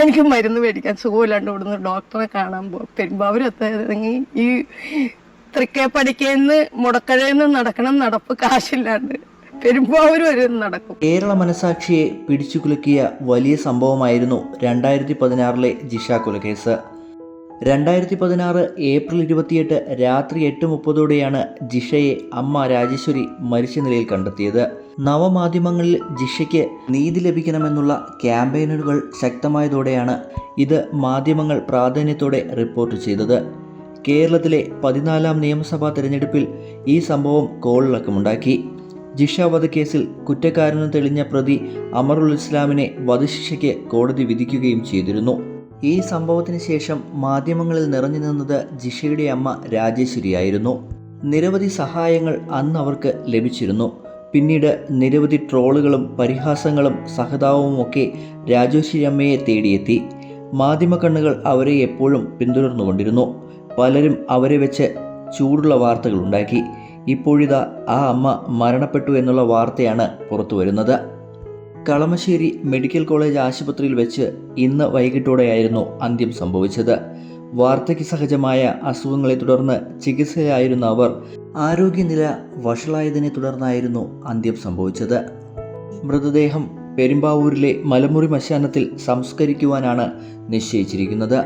എനിക്ക് മരുന്ന് മേടിക്കാൻ സുഖമില്ലാണ്ട് ഇവിടുന്ന് ഡോക്ടറെ കാണാൻ പോകും. പെരുമ്പാവൂരെത്താണെങ്കിൽ ഈ തൃക്കേപ്പടിക്കേന്ന് മുടക്കഴേന്ന് നടക്കണം നടപ്പ് കാശില്ലാണ്ട് പെരുമ്പാവൂർ വരെ നടക്കും. കേരള മനസാക്ഷിയെ പിടിച്ചുകുലുക്കിയ വലിയ സംഭവമായിരുന്നു 2016 ജിഷ കൊലക്കേസ്. 2016 ഏപ്രിൽ 28 രാത്രി 8:30 ജിഷയെ അമ്മ രാജേശ്വരി മരിച്ച നിലയിൽ കണ്ടെത്തിയത്. നവമാധ്യമങ്ങളിൽ ജിഷയ്ക്ക് നീതി ലഭിക്കണമെന്നുള്ള ക്യാമ്പയിനുകൾ ശക്തമായതോടെയാണ് ഇത് മാധ്യമങ്ങൾ പ്രാധാന്യത്തോടെ റിപ്പോർട്ട് ചെയ്തത്. കേരളത്തിലെ 14ാം നിയമസഭാ തെരഞ്ഞെടുപ്പിൽ ഈ സംഭവം കോളിളക്കമുണ്ടാക്കി. ജിഷ വധക്കേസിൽ കുറ്റക്കാരെന്ന് തെളിഞ്ഞ പ്രതി അമറുൽ ഇസ്ലാമിനെ വധശിക്ഷയ്ക്ക് കോടതി വിധിക്കുകയും ചെയ്തിരുന്നു. ഈ സംഭവത്തിന് ശേഷം മാധ്യമങ്ങളിൽ നിറഞ്ഞു നിന്നത് ജിഷയുടെ അമ്മ രാജേശ്വരിയായിരുന്നു. നിരവധി സഹായങ്ങൾ അന്ന് അവർക്ക് ലഭിച്ചിരുന്നു. പിന്നീട് നിരവധി ട്രോളുകളും പരിഹാസങ്ങളും സഹതാപവുമൊക്കെ രാജേശ്വരി അമ്മയെ തേടിയെത്തി. മാധ്യമക്കണ്ണുകൾ അവരെ എപ്പോഴും പിന്തുടർന്നുകൊണ്ടിരുന്നു. പലരും അവരെ വെച്ച് ചൂടുള്ള വാർത്തകൾ ഉണ്ടാക്കി. ഇപ്പോഴിതാ ആ അമ്മ മരണപ്പെട്ടു എന്നുള്ള വാർത്തയാണ് പുറത്തു വരുന്നത്. കളമശ്ശേരി മെഡിക്കൽ കോളേജ് ആശുപത്രിയിൽ വെച്ച് ഇന്ന് വൈകിട്ടോടെയായിരുന്നു അന്ത്യം സംഭവിച്ചത്. വാർദ്ധക്യ സഹജമായ അസുഖങ്ങളെ തുടർന്ന് ചികിത്സയിലായിരുന്ന അവർ ആരോഗ്യനില വഷളായതിനെ തുടർന്നായിരുന്നു അന്ത്യം സംഭവിച്ചത്. മൃതദേഹം പെരുമ്പാവൂരിലെ മലമുറി ശ്മശാനത്തിൽ സംസ്കരിക്കുവാനാണ് നിശ്ചയിച്ചിരിക്കുന്നത്.